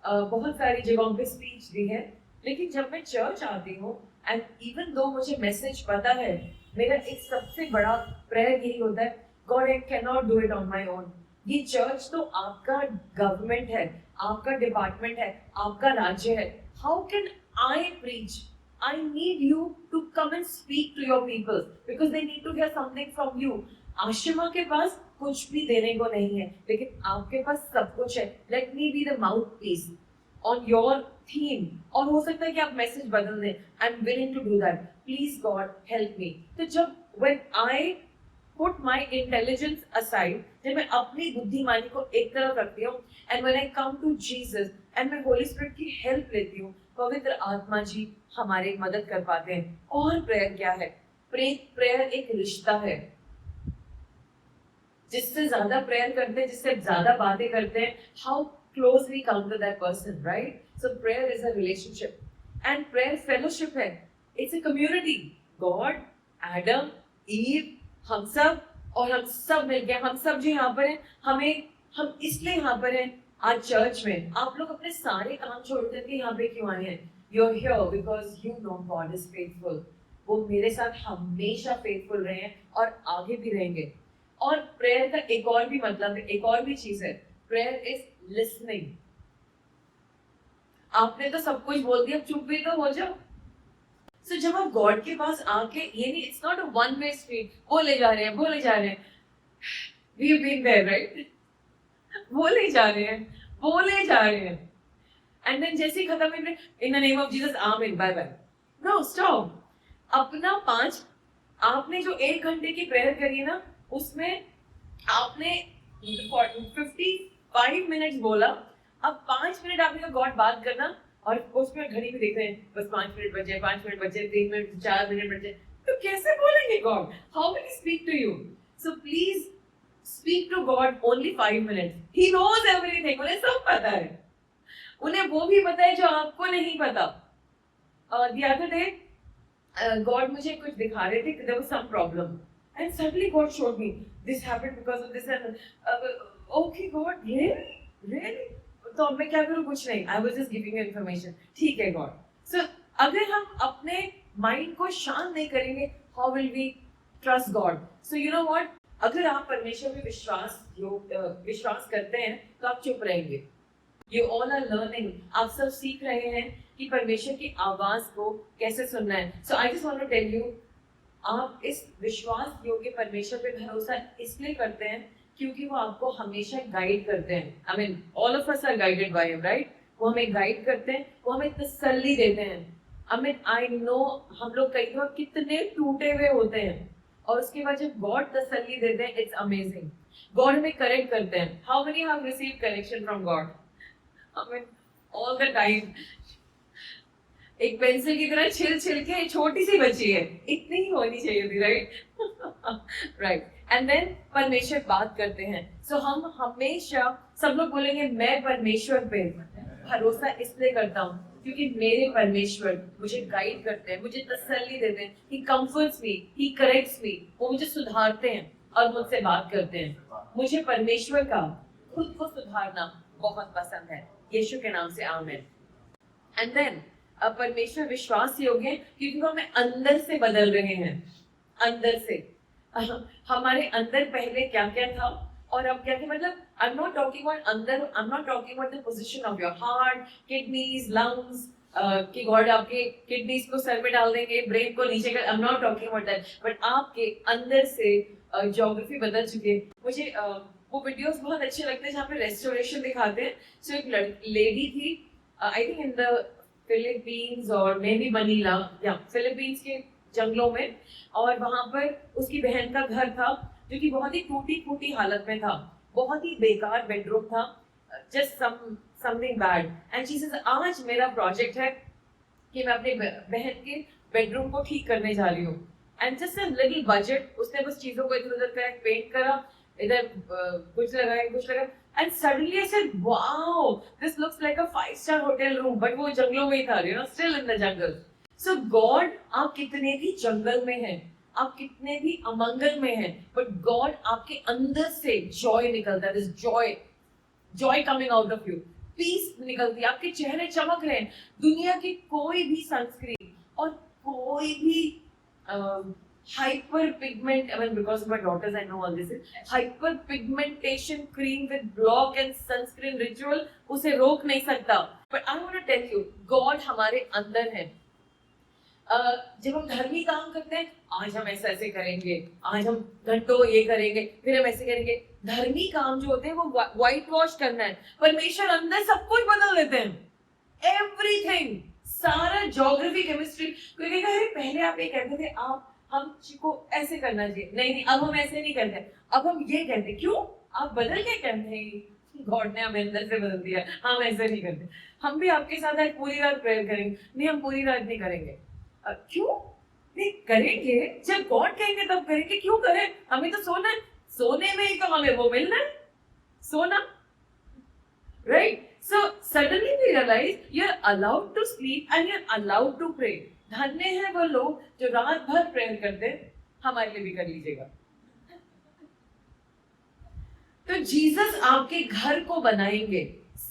बहुत सारी जगहों पे स्पीच दी है, लेकिन जब मैं चर्च आती हूँ एंड इवन दो मुझे मैसेज पता है, मेरा एक सबसे बड़ा प्रेयर यही होता है, God, I cannot do it on my own. ये चर्च तो आपका गवर्नमेंट है, आपका डिपार्टमेंट है, आपका राज्य है। How can I preach? I need you to come and speak to your people because they need to hear something from you. Ashima के पास कुछ भी देने को नहीं है, लेकिन आपके पास सब कुछ है। Let me be the mouthpiece on your theme. और हो सकता है कि आप मैसेज बदल दें। I'm willing to do that. Please God, help me. तो जब when I put my intelligence aside, जब मैं अपनी बुद्धिमानी को एक तरफ रखती हूँ, and when I come to Jesus and मैं Holy Spirit की हेल्प लेती हूँ, पवित्र आत्मा जी हमारी मदद कर पाते हैं। और प्रेयर क्या है? प्रेयर एक रिश्ता है। जिससे ज्यादा प्रेयर करते हैं, जिससे ज्यादा बातें करते हैं, how close we come to that person, right? So prayer is a relationship, and prayer fellowship है। It's a community. God, Adam, Eve, हम सब मिलके, हम सब जो यहाँ पर हैं, हम इसलिए यहाँ पर हैं आज चर्च में। आप लोग अपने सारे काम छोड़ करके यहाँ पे क्यों आए हैं? You're here because you know God is faithful. वो मेरे साथ हमेशा फेथफुल रहे हैं और आगे भी रहेंगे। और प्रेयर का एक और भी मतलब है, एक और भी चीज है, प्रेयर इज लिसनिंग। आपने तो सब कुछ बोल दिया, चुप भी तो हो जाओ। So, जब आप गॉड के पास आके, ये नहीं, it's not a one way street, बोले जा रहे हैं we have been there, right? बोले जा रहे हैं एंड देन जैसे ही खत्म in the name of Jesus, amen, bye bye. No, stop. अपना 5, आपने जो 1 घंटे की प्रेयर करी है ना, उसमें आपने 55 मिनट्स बोला, अब 5 मिनट आपने गॉड बात करना, और उसमें घड़ी में देख रहे हैं बस 5 मिनट बचे, 5 मिनट बचे, 3 मिनट, 4 मिनट बचे, तो कैसे बोलेंगे God? How will he speak to you? So please speak to God only 5 minutes. He knows everything, उन्हें सब पता है, उन्हें वो भी पता है जो आपको नहीं पता। द अदर डे गॉड मुझे कुछ दिखा रहे थे, there was some problem and suddenly God showed me this happened because of this and okay God, really? तो अब मैं क्या करूं? कुछ नहीं, I was just giving you information. ठीक है गॉड। सो अगर हम अपने माइंड को शांत नहीं करेंगे, how will we trust God? So you know what, अगर आप परमेश्वर में विश्वास करते हैं तो आप चुप रहेंगे। यू ऑल आर लर्निंग, आप सब सीख रहे हैं कि परमेश्वर की आवाज को कैसे सुनना है। So I just want to tell you, आप इस विश्वास योग्य परमेश्वर पे भरोसा इसलिए करते हैं क्योंकि वो आपको हमेशा गाइड करते हैं। I mean all of us are guided by him, right? वो हमें गाइड करते हैं, वो हमें तसल्ली देते हैं। आई मीन आई नो हम लोग कई बार कितने टूटे हुए होते हैं और उसके बाद जब गॉड तसल्ली देते हैं, इट्स अमेजिंग। गॉड हमें करेक्ट करते हैं। How many have received correction from God? I mean all the time. एक पेंसिल की तरह छिल छिल के छोटी सी बची है, इतनी ही होनी चाहिए थी, राइट? राइट। एंड देन परमेश्वर बात करते हैं। सो हम हमेशा, सब लोग बोलेंगे मैं परमेश्वर पे भरोसा इसलिए करता हूँ क्योंकि मेरे परमेश्वर मुझे गाइड करते हैं, मुझे तसल्ली देते हैं। ही कम्फर्ट्स मी, ही करेक्ट्स मी, वो मुझे सुधारते हैं और मुझसे बात करते हैं। मुझे परमेश्वर का खुद को सुधारना बहुत पसंद है। यीशु के नाम से आमीन। एंड देन परमेश्वर विश्वास योग्य है क्योंकि वो हमें अंदर से बदल रहे हैं। अंदर से हमारे अंदर पहले क्या क्या था और अब क्या क्या, मतलब I am not talking about अंदर, I am not talking about the position of your heart, kidneys, lungs, कि गॉड आपके किडनीज को सर में डाल देंगे, ब्रेन को नीचे कर, I am not talking about that, but आपके अंदर से ज्योग्राफी बदल चुकी है। मुझे वो वीडियोस बहुत अच्छे लगते हैं जहाँ पे रेस्टोरेशन दिखाते हैं। सो एक लेडी थी, I think in the Philippines और मे बी मनीला, या फिलीपींस के जंगलों में, और वहां पर उसकी बहन का घर था जो कि बहुत ही टूटी फूटी हालत में था, बहुत ही बेकार बेडरूम था, just something bad. And she said आज मेरा प्रोजेक्ट है कि मैं अपने बहन के बेडरूम को ठीक करने जा रही हूँ। And just a little budget, उसने बस चीजों को इधर उधर करा, पेंट करा, इधर कुछ लगाया कुछ लगाया, and suddenly I said wow this looks like a 5-star hotel room, but वो जंगलों में ही था, you know, still in the jungle. So God, आप कितने भी जंगल में हैं, आप कितने भी अमंगल में हैं, बट गॉड आपके अंदर से जॉय निकलता है, this joy coming out of you, peace निकलती है, आपके चेहरे चमक रहे हैं। दुनिया की कोई भी सनस्क्रीन और कोई भी hyper pigment, I mean because of my daughters I know all this, hyper pigmentation cream with block and sunscreen ritual उसे रोक नहीं सकता। But I want to tell you, God हमारे अंदर है। जब हम धर्मी काम करते हैं, आज हम ऐसा ऐसे करेंगे, आज हम घंटों ये करेंगे, फिर हम ऐसे करेंगे। धर्मी काम जो होते हैं वो व्हाइट वॉश करना है। परमेश्वर अंदर सब कुछ बदल देते हैं, एवरीथिंग, सारा ज्योग्राफी, केमिस्ट्री। कोई कहेगा अरे पहले आप ये कहते थे, आप हम को ऐसे करना चाहिए, नहीं अब हम ऐसे नहीं करते, अब हम ये कहते। क्यों? आप बदल के कहते हैं, गॉड ने हमें अंदर से बदल दिया, हम ऐसे नहीं करते। हम भी आपके साथ आज पूरी रात प्रेयर करेंगे, नहीं हम पूरी रात नहीं करेंगे। क्यों नहीं करेंगे? जब गॉड कहेंगे तब करेंगे, क्यों करें? हमें तो सोना है, सोने में ही तो हमें वो मिलना है, सोना, right? So suddenly we realize you're allowed to sleep and you're allowed to pray. धन्य है वो लोग जो रात भर प्रेयर करते हैं, हमारे लिए भी कर लीजिएगा। तो जीसस आपके घर को बनाएंगे,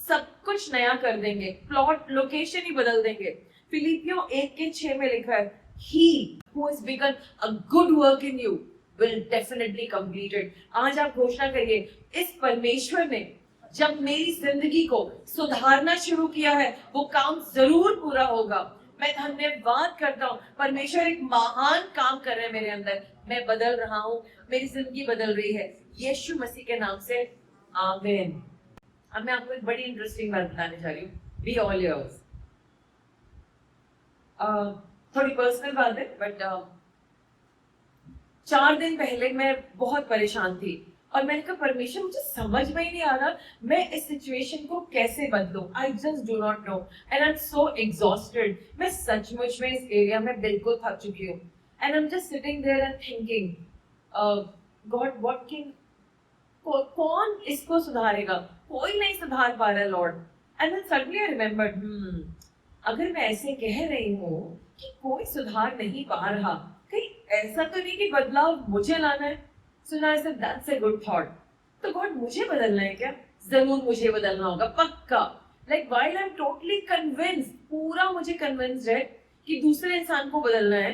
सब कुछ नया कर देंगे, प्लॉट लोकेशन ही बदल देंगे। फिलिपियों 1:6 में लिखा है, He who has begun a good work in you will definitely complete it. आज आप घोषणा करिए, इस परमेश्वर ने जब मेरी जिंदगी को सुधारना शुरू किया है, वो काम जरूर पूरा होगा। मैं धन्यवाद करता हूँ, परमेश्वर एक महान काम कर रहे हैं मेरे अंदर, मैं बदल रहा हूँ, मेरी जिंदगी बदल रही है, यीशु मसीह के नाम से आमीन। अब मैं आपको एक बड़ी इंटरेस्टिंग बात बताने जा रही हूँ, बी ऑल योर्स। थोड़ी पर्सनल बात है, बट 4 दिन पहले मैं बहुत परेशान थी और मैंने कहा परमेश्वर मुझे समझ में ही नहीं आ रहा मैं इस सिचुएशन को कैसे बदलूं। I just do not know and I am so exhausted. मैं सचमुच में इस एरिया में बिल्कुल थक चुकी हूँ and I am just sitting there and thinking God what can, कौन इसको सुधारेगा? कोई नहीं सुधार पा रहा Lord. And then suddenly I remembered, अगर मैं ऐसे कह रही हूँ कि कोई सुधार नहीं पा रहा, कहीं ऐसा तो नहीं कि बदलाव मुझे लाना है। So now I said that's a good thought. तो गॉड मुझे बदलना है क्या? जरूर मुझे बदलना होगा, पक्का। Like while I'm totally convinced, पूरा मुझे convinced है कि दूसरे इंसान को बदलना है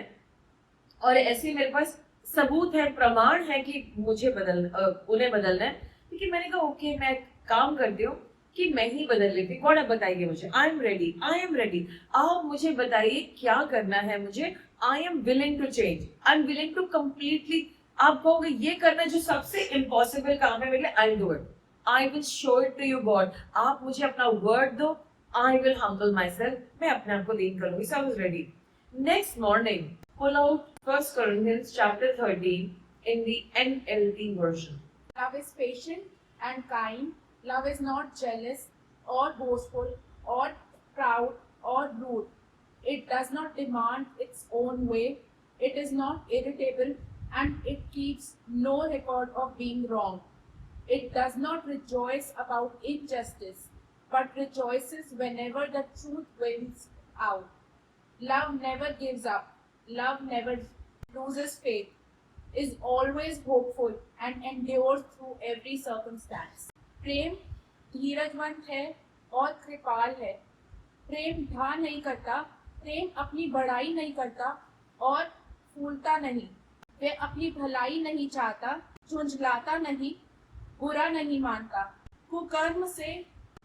और ऐसे मेरे पास सबूत है, प्रमाण है कि मुझे उन्हें बदलना है। लेकिन मैंने कहा ओके, मैं काम करती हूँ कि मैं ही बदल लेती हूँ। गॉड आप बताइए मुझे, आई एम रेडी, आप मुझे बताइए क्या करना है मुझे, I am willing to change, I am willing to completely, आप कहोगे ये करना जो सबसे इम्पॉसिबल काम है मेरे लिए, I will do it, I will show it to you God, आप मुझे अपना वर्ड दो, I will humble myself, मैं अपने आप को लीन करूंगी. So I was ready. Next morning pull out 1 Corinthians chapter 13 in the NLT version. Love is patient and kind. Love is not jealous or boastful or proud or rude. It does not demand its own way. It is not irritable and it keeps no record of being wrong. It does not rejoice about injustice, but rejoices whenever the truth wins out. Love never gives up. Love never loses faith, is always hopeful and endures through every circumstance. प्रेम धीरजवंत है और कृपाल है. प्रेम ढा नहीं करता, प्रेम अपनी बड़ाई नहीं करता और फूलता नहीं. वह अपनी भलाई नहीं चाहता, झुंझलाता नहीं, बुरा नहीं मानता, कुकर्म से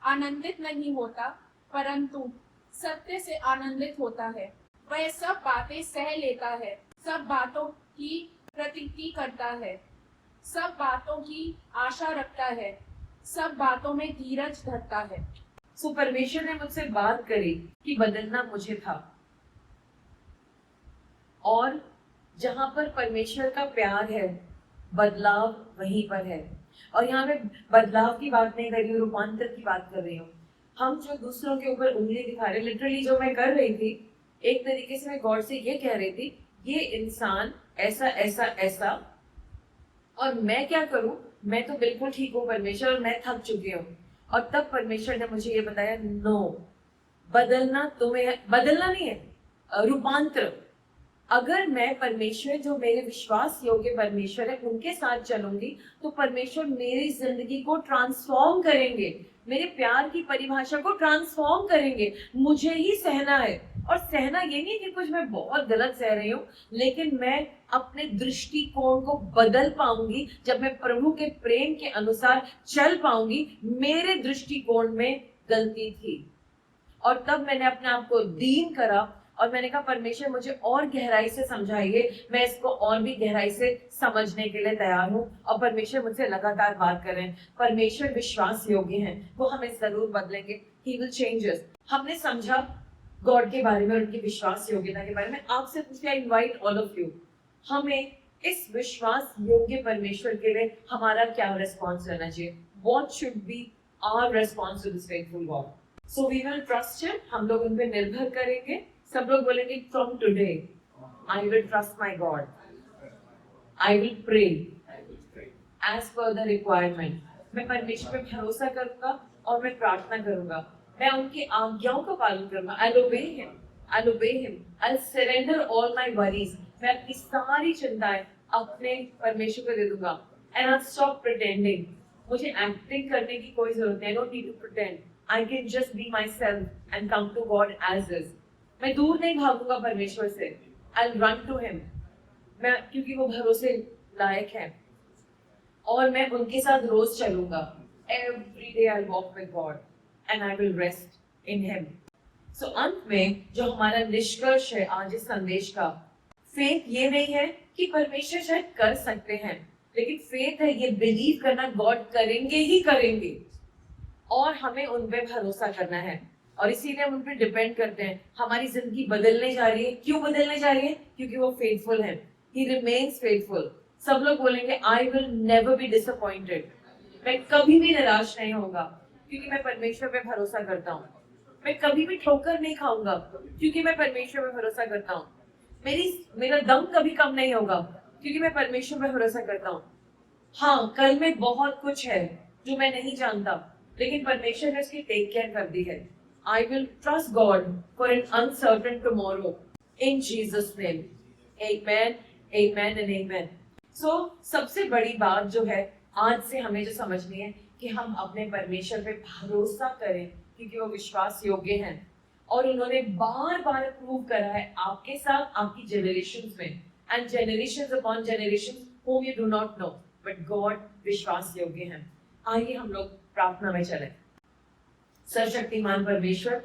आनंदित नहीं होता, परंतु सत्य से आनंदित होता है. वह सब बातें सह लेता है, सब बातों की प्रतीति करता है, सब बातों की आशा रखता है, सब बातों में धीरज धरता है. सो परमेश्वर ने मुझसे बात करी कि बदलना मुझे था, और जहां पर परमेश्वर का प्यार है बदलाव वहीं पर है. और यहाँ मैं बदलाव की बात नहीं कर रही हूँ, रूपांतर की बात कर रही हूँ. हम जो दूसरों के ऊपर उंगली दिखा रहे, लिटरली जो मैं कर रही थी, एक तरीके से मैं गॉड से ये कह रही थी, ये इंसान ऐसा ऐसा ऐसा, और मैं क्या करूं, मैं तो बिल्कुल ठीक हूँ परमेश्वर, और मैं थक चुकी हूँ. और तब परमेश्वर ने मुझे ये बताया, नो, बदलना तुम्हें, बदलना नहीं है, रूपांतर. अगर मैं परमेश्वर, जो मेरे विश्वास योग्य परमेश्वर है, उनके साथ चलूंगी तो परमेश्वर मेरी जिंदगी को ट्रांसफॉर्म करेंगे, मेरे प्यार की परिभाषा को ट्रांसफॉर्म करेंगे. मुझे ही सहना है, और सहना ये नहीं कि कुछ मैं बहुत गलत सह रही हूँ, लेकिन मैं अपने दृष्टिकोण को बदल पाऊंगी जब मैं प्रभु के प्रेम के अनुसार चल पाऊंगी. मेरे दृष्टिकोण में गलती थी, और तब मैंने अपने आप को दीन करा, और मैंने कहा परमेश्वर मुझे और गहराई से समझाइए, मैं इसको और भी गहराई से समझने के लिए तैयार हूँ. और परमेश्वर मुझसे लगातार बात कर रहे हैं. परमेश्वर विश्वास योग्य हैं, वो हमें जरूर बदलेंगे. He will change us. हमने समझा गॉड के बारे में, उनकी विश्वास योग्यता के बारे में. आपसे पूछते हैं, इनवाइट ऑल ऑफ यू, हमें इस विश्वास योग्य परमेश्वर के लिए हमारा क्या रिस्पॉन्स रहना चाहिए? What should be our response to this faithful God? So we will trust him. हम लोग उन पे निर्भर करेंगे. सब लोग बोलेंगे, from today I will trust my God. I will pray as per the requirement. मैं परमेश्वर पे भरोसा करूंगा और मैं प्रार्थना करूंगा. मैं उनकी आज्ञाओं का पालन करूंगा. I'll obey him. I'll obey him. I'll surrender all my worries. मैं अपनी सारी चिंताएं अपने परमेश्वर को दे दूंगा. And I'll stop pretending. मुझे एक्टिंग करने की कोई जरूरत नहीं. I don't need to pretend. I can just be myself and come to God as is. मैं दूर नहीं भागूंगा परमेश्वर से. I'll run to him. मैं, क्योंकि वो भरोसे लायक है, और मैं उनके साथ रोज चलूंगा. Every day I'll walk with God and I will rest in him. So अंत में जो हमारा निष्कर्ष है आज इस संदेश का, फेथ ये नहीं है कि परमेश्वर शायद कर सकते हैं, लेकिन फेथ है ये बिलीव करना गॉड करेंगे ही करेंगे, और हमें उन पे भरोसा करना है. और इसीलिए हम उन पे डिपेंड करते हैं. हमारी जिंदगी बदलने जा रही है. क्यों बदलने जा रही है? क्योंकि वो फेथफुल है. ही रिमेन्स फेथफुल. सब लोग बोलेंगे, I will never be disappointed. मैं कभी भी निराश नहीं होगा, क्योंकि मैं परमेश्वर पे भरोसा करता हूँ. मैं कभी भी ठोकर नहीं खाऊंगा, क्योंकि मैं परमेश्वर पे भरोसा करता हूँ. मेरा दम कभी कम नहीं होगा, क्योंकि मैं परमेश्वर पे भरोसा करता हूँ. हाँ, कल में बहुत कुछ है जो मैं नहीं जानता, लेकिन परमेश्वर ने उसकी टेक केयर कर दी है. I will trust God for an uncertain tomorrow. In Jesus' name. Amen, amen and amen. So, सबसे बड़ी बात जो है आज से हमें जो समझनी है कि हम अपने परमेश्वर पे भरोसा करें, क्योंकि वो विश्वास योग्य हैं, और उन्होंने बार बार प्रूव करा है आपके साथ, आपकी जनरेशंस में, and generations upon generations whom you do not know, but God विश्वास योग्य हैं. आइए हम लोग प्रार्थना में चलें. सर्वशक्तिमान परमेश्वर,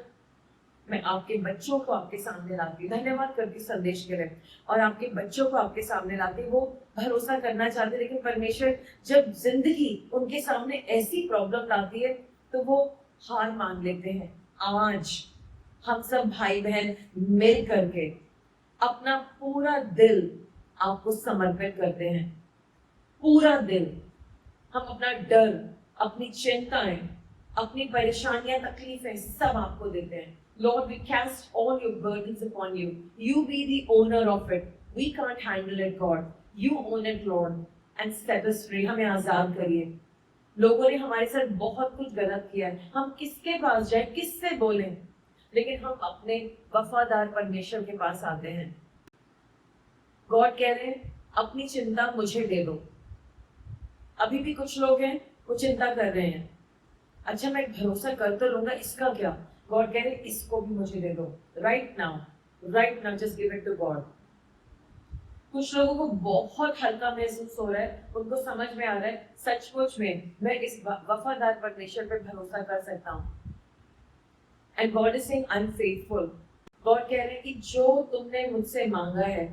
मैं आपके बच्चों को आपके सामने लाती हूँ, धन्यवाद करती हूँ संदेश के लिए, और आपके बच्चों को आपके सामने लाती हूँ। वो भरोसा करना चाहते, लेकिन परमेश्वर जब जिंदगी उनके सामने ऐसी प्रॉब्लम लाती है तो वो हार मान लेते हैं। आज हम सब भाई बहन मिल करके अपना पूरा दिल आपको समर्पित करते हैं, पूरा दिल। हम अपना डर, अपनी चिंताएं, अपनी परेशानियां, तकलीफें सब आपको देते हैं। Lord, we cast all your burdens upon you. You be the owner of it. We can't handle it, God. You own it, Lord, and set us free. हमें आजाद करिए। लोगों ने हमारे साथ बहुत कुछ गलत किया है, हम किसके पास जाए, किससे बोलें, लेकिन हम अपने वफादार परमेश्वर के पास आते हैं। गॉड कह रहे हैं अपनी चिंता मुझे दे दो। अभी भी कुछ लोग हैं वो चिंता कर रहे हैं, अच्छा मैं भरोसा कर तो लूंगा, इसका क्या? गॉड कह रहे इसको भी मुझे दे दो right now, just give it to God. कुछ लोगों को बहुत हल्का महसूस हो रहा है, उनको समझ में आ रहा है सचमुच में मैं इस वफादार परमेश्वर पे भरोसा कर सकता हूँ। And God is saying I am faithful. God कह रहे हैं कि जो तुमने मुझसे मांगा है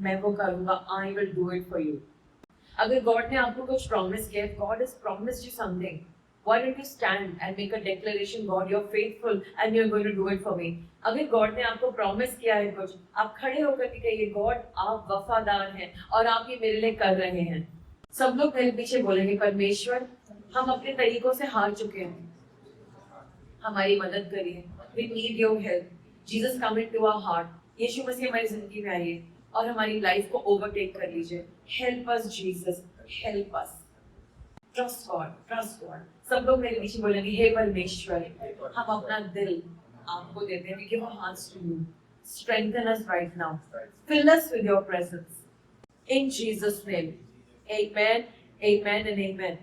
मैं वो करूंगा, आई will do it for you. अगर गॉड ने आपको कुछ प्रॉमिस किया, God has promised you something, why don't you stand and make a declaration, God you're faithful and you're going to do it for me। अगर गॉड ने आपको प्रॉमिस किया है कुछ, आप खड़े होकर के कहिए गॉड आप वफादार हैं और आप ये मेरे लिए कर रहे हैं। सब लोग मेरे पीछे बोलेंगे परमेश्वर हम अपने तरीकों से हार चुके हैं, हमारी मदद करिए, we need your help, Jesus come into our heart, यीशु मसीह हमारी जिंदगी में आइए और हमारी लाइफ को ओवरटेक कर लीजिए। Help us Jesus, help us, trust God. सब लोग मेरे पीछे बोलेंगे हे परमेश्वर हम अपना दिल आपको देते हैं, we give our hearts to you, strengthen us right now, fill us with your presence in Jesus name, amen and amen।